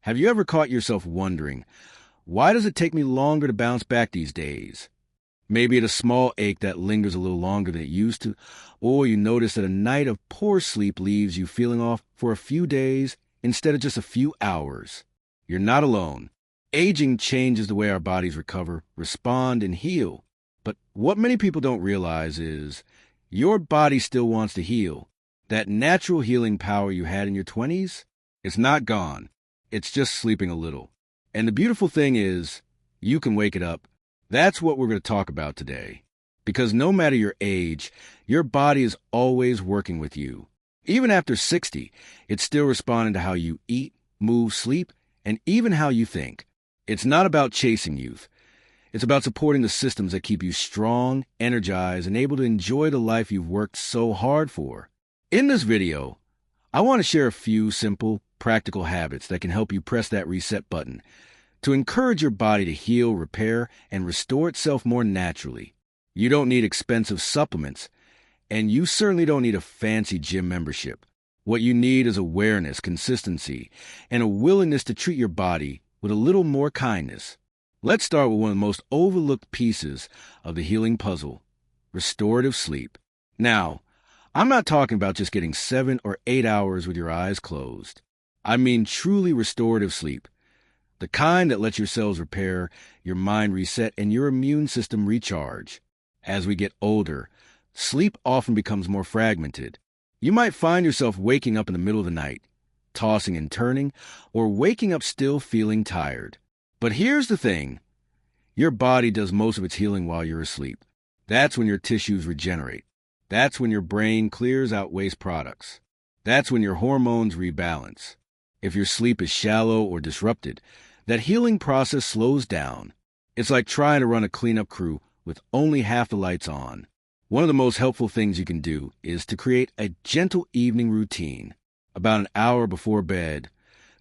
Have you ever caught yourself wondering, why does it take me longer to bounce back these days? Maybe it's a small ache that lingers a little longer than it used to, or you notice that a night of poor sleep leaves you feeling off for a few days instead of just a few hours. You're not alone. Aging changes the way our bodies recover, respond, and heal. But what many people don't realize is your body still wants to heal. That natural healing power you had in your 20s, it's not gone. It's just sleeping a little. And the beautiful thing is, you can wake it up. That's what we're going to talk about today. Because no matter your age, your body is always working with you. Even after 60, it's still responding to how you eat, move, sleep, and even how you think. It's not about chasing youth. It's about supporting the systems that keep you strong, energized, and able to enjoy the life you've worked so hard for. In this video, I want to share a few simple, practical habits that can help you press that reset button to encourage your body to heal, repair, and restore itself more naturally. You don't need expensive supplements, and you certainly don't need a fancy gym membership. What you need is awareness, consistency, and a willingness to treat your body with a little more kindness. Let's start with one of the most overlooked pieces of the healing puzzle, restorative sleep. Now, I'm not talking about just getting 7 or 8 hours with your eyes closed. I mean truly restorative sleep. The kind that lets your cells repair, your mind reset, and your immune system recharge. As we get older, sleep often becomes more fragmented. You might find yourself waking up in the middle of the night, tossing and turning, or waking up still feeling tired. But here's the thing. Your body does most of its healing while you're asleep. That's when your tissues regenerate. That's when your brain clears out waste products. That's when your hormones rebalance. If your sleep is shallow or disrupted, that healing process slows down. It's like trying to run a cleanup crew with only half the lights on. One of the most helpful things you can do is to create a gentle evening routine. About an hour before bed,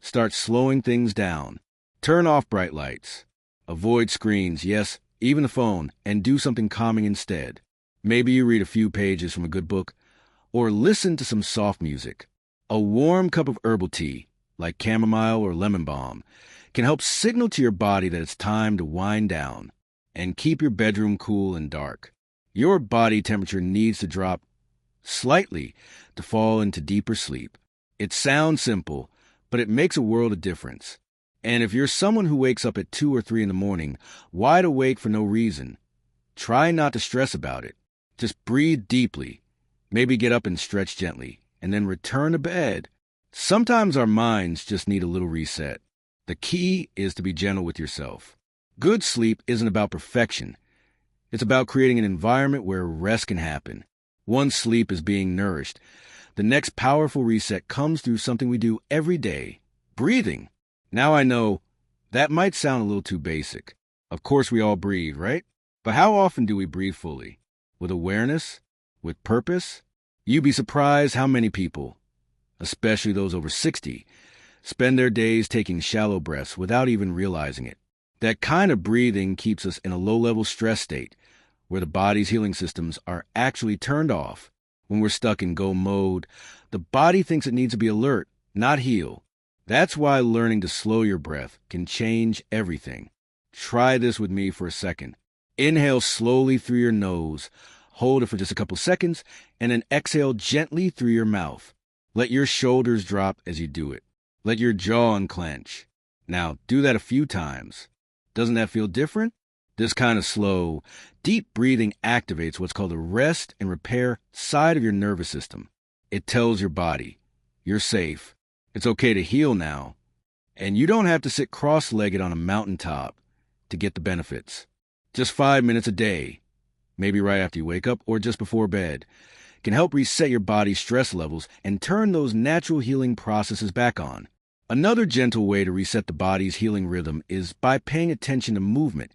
start slowing things down. Turn off bright lights. Avoid screens, yes, even the phone, and do something calming instead. Maybe you read a few pages from a good book, or listen to some soft music. A warm cup of herbal tea, like chamomile or lemon balm, can help signal to your body that it's time to wind down. And keep your bedroom cool and dark. Your body temperature needs to drop slightly to fall into deeper sleep. It sounds simple, but it makes a world of difference. And if you're someone who wakes up at 2 or 3 in the morning, wide awake for no reason, try not to stress about it. Just breathe deeply, maybe get up and stretch gently, and then return to bed. Sometimes our minds just need a little reset. The key is to be gentle with yourself. Good sleep isn't about perfection. It's about creating an environment where rest can happen. Once sleep is being nourished, the next powerful reset comes through something we do every day, breathing. Now I know that might sound a little too basic. Of course we all breathe, right? But how often do we breathe fully? With awareness? With purpose? You'd be surprised how many people, especially those over 60, spend their days taking shallow breaths without even realizing it. That kind of breathing keeps us in a low-level stress state, where the body's healing systems are actually turned off. When we're stuck in go mode, the body thinks it needs to be alert, not heal. That's why learning to slow your breath can change everything. Try this with me for a second. Inhale slowly through your nose, hold it for just a couple seconds, and then exhale gently through your mouth. Let your shoulders drop as you do it. Let your jaw unclench. Now, do that a few times. Doesn't that feel different? This kind of slow, deep breathing activates what's called the rest and repair side of your nervous system. It tells your body, you're safe. It's okay to heal now. And you don't have to sit cross-legged on a mountaintop to get the benefits. Just 5 minutes a day, maybe right after you wake up or just before bed, can help reset your body's stress levels and turn those natural healing processes back on. Another gentle way to reset the body's healing rhythm is by paying attention to movement.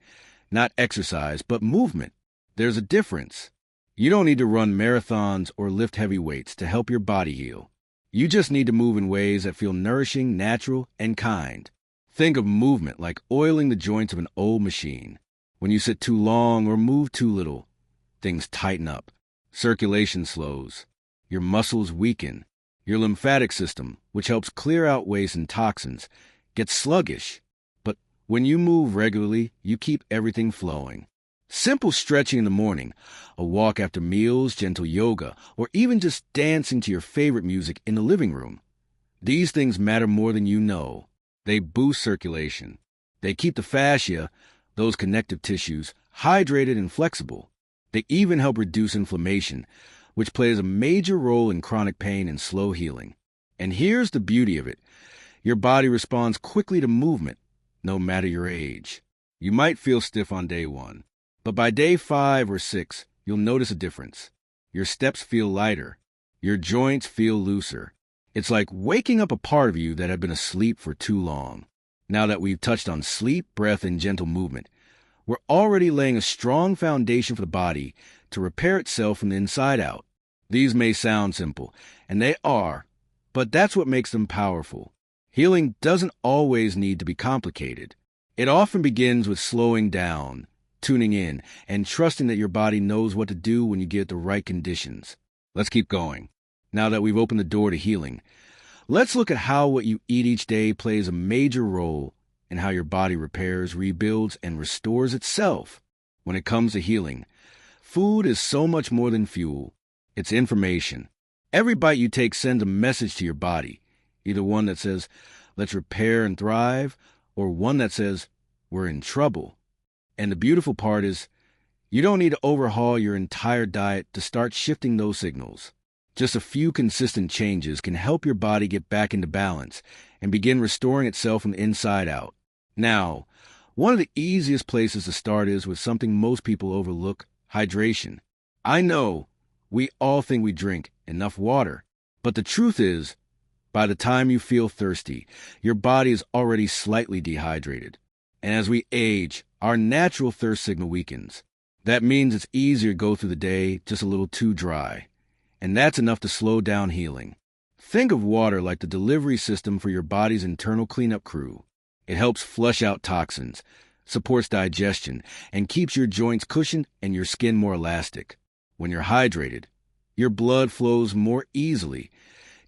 Not exercise, but movement. There's a difference. You don't need to run marathons or lift heavy weights to help your body heal. You just need to move in ways that feel nourishing, natural, and kind. Think of movement like oiling the joints of an old machine. When you sit too long or move too little, things tighten up. Circulation slows. Your muscles weaken. Your lymphatic system, which helps clear out waste and toxins, get sluggish. But when you move regularly, you keep everything flowing. Simple stretching in the morning, a walk after meals, gentle yoga, or even just dancing to your favorite music in the living room. These things matter more than you know. They boost circulation. They keep the fascia, those connective tissues, hydrated and flexible. They even help reduce inflammation, which plays a major role in chronic pain and slow healing. And here's the beauty of it. Your body responds quickly to movement, no matter your age. You might feel stiff on day 1, but by day 5 or 6, you'll notice a difference. Your steps feel lighter. Your joints feel looser. It's like waking up a part of you that had been asleep for too long. Now that we've touched on sleep, breath, and gentle movement, we're already laying a strong foundation for the body to repair itself from the inside out. These may sound simple, and they are, but that's what makes them powerful. Healing doesn't always need to be complicated. It often begins with slowing down, tuning in, and trusting that your body knows what to do when you get the right conditions. Let's keep going. Now that we've opened the door to healing, let's look at how what you eat each day plays a major role in how your body repairs, rebuilds, and restores itself. When it comes to healing, food is so much more than fuel. It's information. Every bite you take sends a message to your body, either one that says, let's repair and thrive, or one that says, we're in trouble. And the beautiful part is, you don't need to overhaul your entire diet to start shifting those signals. Just a few consistent changes can help your body get back into balance and begin restoring itself from the inside out. Now, one of the easiest places to start is with something most people overlook, hydration. I know we all think we drink enough water, but the truth is, by the time you feel thirsty, your body is already slightly dehydrated. And as we age, our natural thirst signal weakens. That means it's easier to go through the day just a little too dry. And that's enough to slow down healing. Think of water like the delivery system for your body's internal cleanup crew. It helps flush out toxins, supports digestion, and keeps your joints cushioned and your skin more elastic. When you're hydrated, your blood flows more easily,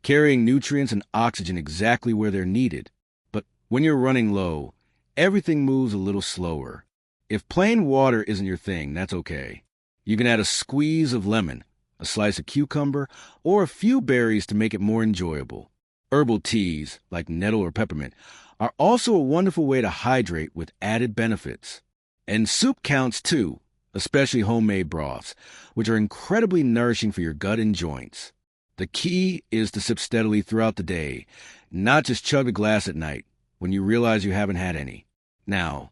carrying nutrients and oxygen exactly where they're needed. But when you're running low, everything moves a little slower. If plain water isn't your thing, that's okay. You can add a squeeze of lemon, a slice of cucumber, or a few berries to make it more enjoyable. Herbal teas, like nettle or peppermint, are also a wonderful way to hydrate with added benefits. And soup counts too, especially homemade broths, which are incredibly nourishing for your gut and joints. The key is to sip steadily throughout the day, not just chug a glass at night when you realize you haven't had any. Now,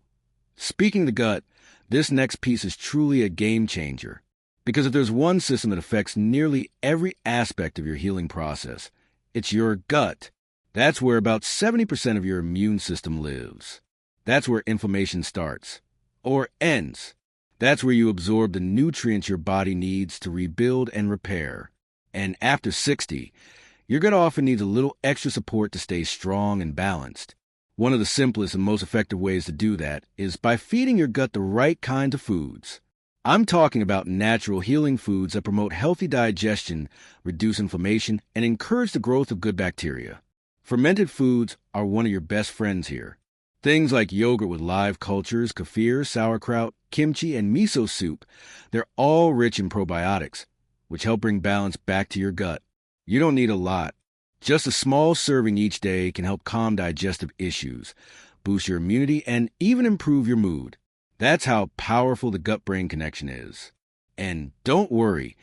speaking of the gut, this next piece is truly a game changer. Because if there's one system that affects nearly every aspect of your healing process, it's your gut. That's where about 70% of your immune system lives. That's where inflammation starts, or ends. That's where you absorb the nutrients your body needs to rebuild and repair. And after 60, your gut often needs a little extra support to stay strong and balanced. One of the simplest and most effective ways to do that is by feeding your gut the right kinds of foods. I'm talking about natural healing foods that promote healthy digestion, reduce inflammation, and encourage the growth of good bacteria. Fermented foods are one of your best friends here. Things like yogurt with live cultures, kefir, sauerkraut, kimchi, and miso soup, they're all rich in probiotics, which help bring balance back to your gut. You don't need a lot. Just a small serving each day can help calm digestive issues, boost your immunity, and even improve your mood. That's how powerful the gut-brain connection is. And don't worry,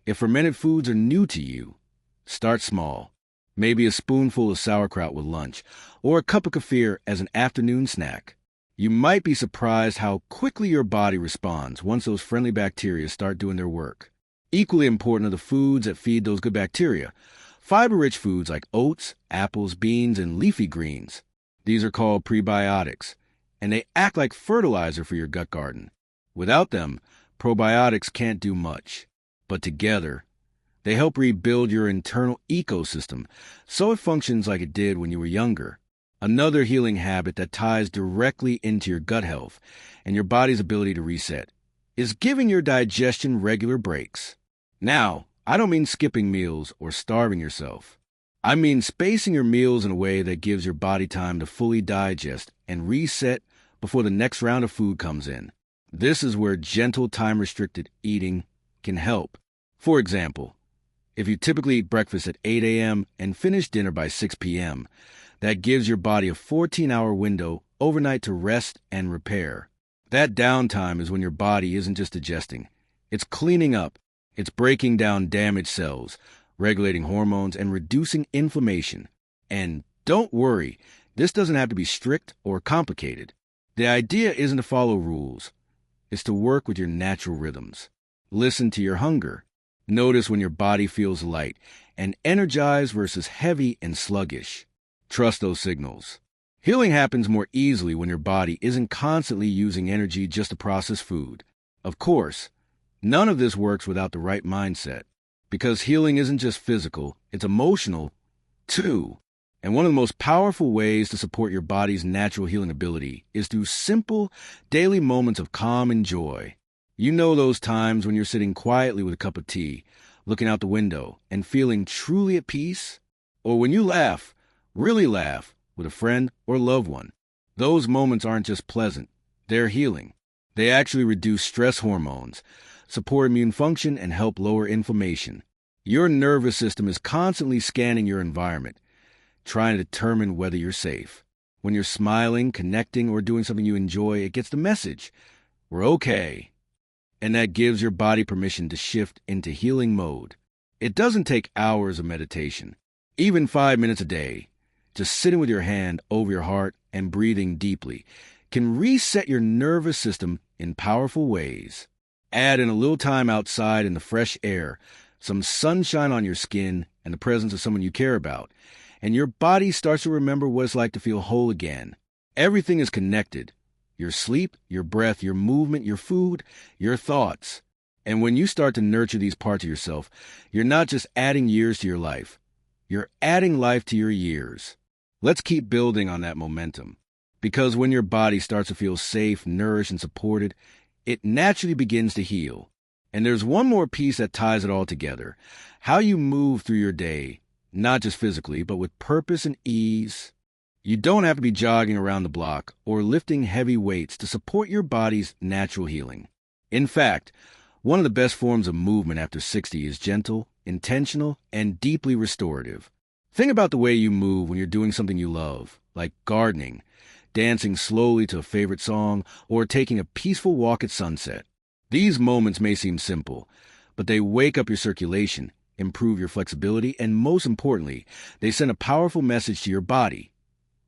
if fermented foods are new to you, start small. Maybe a spoonful of sauerkraut with lunch, or a cup of kefir as an afternoon snack. You might be surprised how quickly your body responds once those friendly bacteria start doing their work. Equally important are the foods that feed those good bacteria. Fiber-rich foods like oats, apples, beans, and leafy greens. These are called prebiotics, and they act like fertilizer for your gut garden. Without them, probiotics can't do much. But together, they help rebuild your internal ecosystem so it functions like it did when you were younger. Another healing habit that ties directly into your gut health and your body's ability to reset is giving your digestion regular breaks. Now, I don't mean skipping meals or starving yourself. I mean spacing your meals in a way that gives your body time to fully digest and reset before the next round of food comes in. This is where gentle time-restricted eating can help. For example, if you typically eat breakfast at 8 a.m. and finish dinner by 6 p.m., that gives your body a 14-hour window overnight to rest and repair. That downtime is when your body isn't just digesting. It's cleaning up. It's breaking down damaged cells, regulating hormones, and reducing inflammation. And don't worry, this doesn't have to be strict or complicated. The idea isn't to follow rules. It's to work with your natural rhythms. Listen to your hunger. Notice when your body feels light and energized versus heavy and sluggish. Trust those signals. Healing happens more easily when your body isn't constantly using energy just to process food. Of course, none of this works without the right mindset, because healing isn't just physical, it's emotional, too. And one of the most powerful ways to support your body's natural healing ability is through simple, daily moments of calm and joy. You know those times when you're sitting quietly with a cup of tea, looking out the window, and feeling truly at peace? Or when you laugh, really laugh, with a friend or loved one. Those moments aren't just pleasant, they're healing. They actually reduce stress hormones, support immune function, and help lower inflammation. Your nervous system is constantly scanning your environment, trying to determine whether you're safe. When you're smiling, connecting, or doing something you enjoy, it gets the message. We're okay. And that gives your body permission to shift into healing mode. It doesn't take hours of meditation, even 5 minutes a day. Just sitting with your hand over your heart and breathing deeply can reset your nervous system in powerful ways. Add in a little time outside in the fresh air, some sunshine on your skin, and the presence of someone you care about, and your body starts to remember what it's like to feel whole again. Everything is connected. Your sleep, your breath, your movement, your food, your thoughts. And when you start to nurture these parts of yourself, you're not just adding years to your life. You're adding life to your years. Let's keep building on that momentum. Because when your body starts to feel safe, nourished, and supported, it naturally begins to heal. And there's one more piece that ties it all together. How you move through your day, not just physically, but with purpose and ease. You don't have to be jogging around the block or lifting heavy weights to support your body's natural healing. In fact, one of the best forms of movement after 60 is gentle, intentional, and deeply restorative. Think about the way you move when you're doing something you love, like gardening, dancing slowly to a favorite song, or taking a peaceful walk at sunset. These moments may seem simple, but they wake up your circulation, improve your flexibility, and most importantly, they send a powerful message to your body.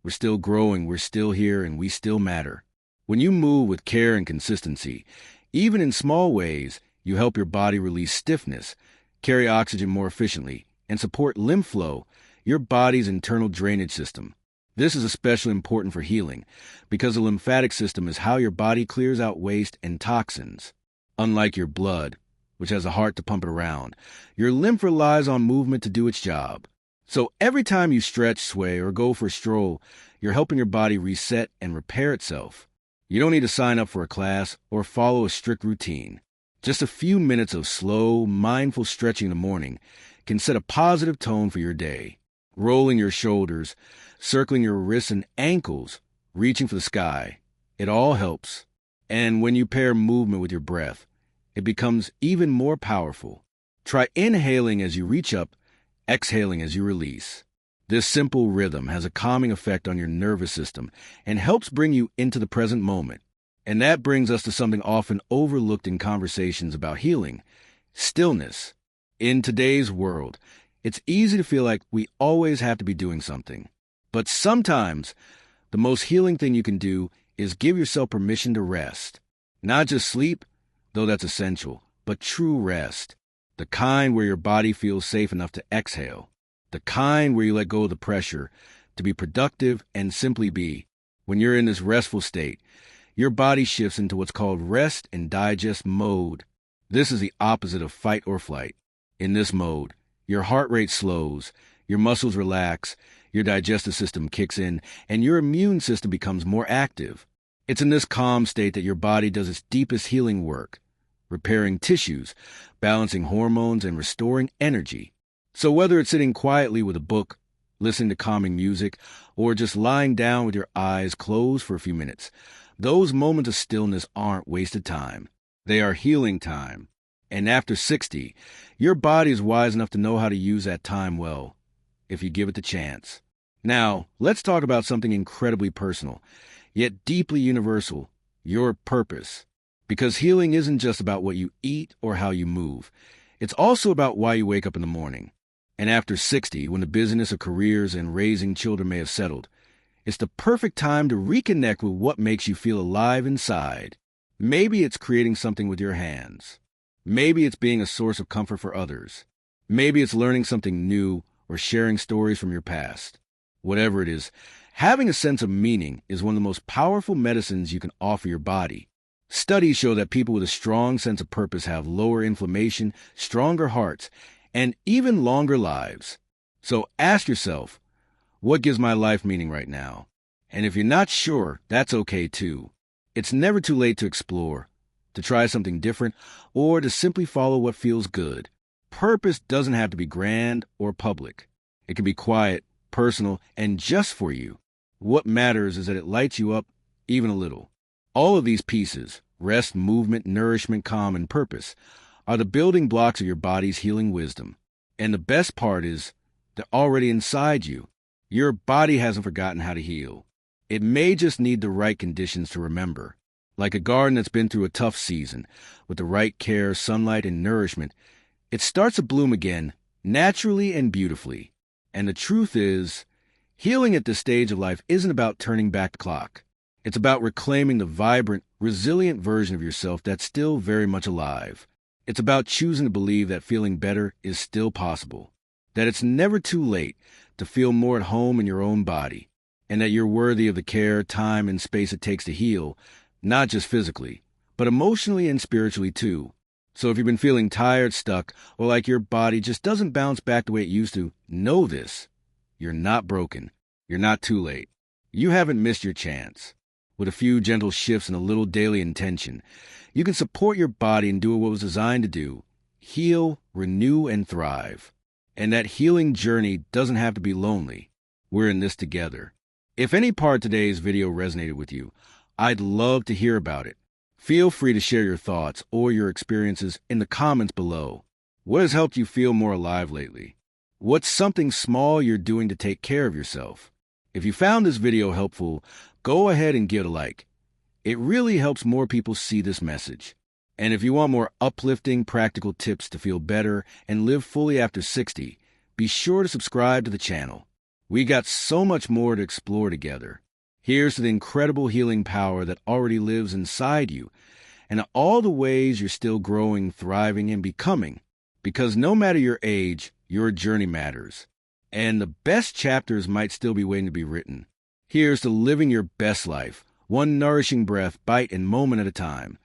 We're still growing, we're still here, and we still matter. When you move with care and consistency, even in small ways, you help your body release stiffness, carry oxygen more efficiently, and support lymph flow, your body's internal drainage system. This is especially important for healing because the lymphatic system is how your body clears out waste and toxins. Unlike your blood, which has a heart to pump it around, your lymph relies on movement to do its job. So every time you stretch, sway, or go for a stroll, you're helping your body reset and repair itself. You don't need to sign up for a class or follow a strict routine. Just a few minutes of slow, mindful stretching in the morning can set a positive tone for your day. Rolling your shoulders, circling your wrists and ankles, reaching for the sky. It all helps. And when you pair movement with your breath, it becomes even more powerful. Try inhaling as you reach up, exhaling as you release. This simple rhythm has a calming effect on your nervous system and helps bring you into the present moment. And that brings us to something often overlooked in conversations about healing: stillness. In today's world, it's easy to feel like we always have to be doing something. But sometimes, the most healing thing you can do is give yourself permission to rest. Not just sleep, though that's essential, but true rest. The kind where your body feels safe enough to exhale. The kind where you let go of the pressure to be productive and simply be. When you're in this restful state, your body shifts into what's called rest and digest mode. This is the opposite of fight or flight. In this mode, your heart rate slows, your muscles relax, your digestive system kicks in, and your immune system becomes more active. It's in this calm state that your body does its deepest healing work, repairing tissues, balancing hormones, and restoring energy. So whether it's sitting quietly with a book listening to calming music, or just lying down with your eyes closed for a few minutes. Those moments of stillness aren't wasted time. They are healing time. And after 60, your body is wise enough to know how to use that time well, if you give it the chance. Now, let's talk about something incredibly personal, yet deeply universal, your purpose. Because healing isn't just about what you eat or how you move. It's also about why you wake up in the morning. And after 60, when the busyness of careers and raising children may have settled, it's the perfect time to reconnect with what makes you feel alive inside. Maybe it's creating something with your hands. Maybe it's being a source of comfort for others. Maybe it's learning something new or sharing stories from your past. Whatever it is, having a sense of meaning is one of the most powerful medicines you can offer your body. Studies show that people with a strong sense of purpose have lower inflammation, stronger hearts, and even longer lives. So ask yourself, what gives my life meaning right now? And if you're not sure, that's okay too. It's never too late to explore, to try something different, or to simply follow what feels good. Purpose doesn't have to be grand or public. It can be quiet, personal, and just for you. What matters is that it lights you up even a little. All of these pieces, rest, movement, nourishment, calm, and purpose, are the building blocks of your body's healing wisdom. And the best part is, they're already inside you. Your body hasn't forgotten how to heal. It may just need the right conditions to remember. Like a garden that's been through a tough season, with the right care, sunlight, and nourishment, it starts to bloom again, naturally and beautifully. And the truth is, healing at this stage of life isn't about turning back the clock. It's about reclaiming the vibrant, resilient version of yourself that's still very much alive. It's about choosing to believe that feeling better is still possible, that it's never too late to feel more at home in your own body, and that you're worthy of the care, time, and space it takes to heal, not just physically, but emotionally and spiritually too. So if you've been feeling tired, stuck, or like your body just doesn't bounce back the way it used to, know this. You're not broken. You're not too late. You haven't missed your chance. With a few gentle shifts and a little daily intention, you can support your body and do what it was designed to do: heal, renew, and thrive. And that healing journey doesn't have to be lonely. We're in this together. If any part of today's video resonated with you, I'd love to hear about it. Feel free to share your thoughts or your experiences in the comments below. What has helped you feel more alive lately? What's something small you're doing to take care of yourself? If you found this video helpful, go ahead and give it a like. It really helps more people see this message. And if you want more uplifting, practical tips to feel better and live fully after 60, be sure to subscribe to the channel. We got so much more to explore together. Here's to the incredible healing power that already lives inside you, and all the ways you're still growing, thriving, and becoming. Because no matter your age, your journey matters. And the best chapters might still be waiting to be written. Here's to living your best life, one nourishing breath, bite, and moment at a time.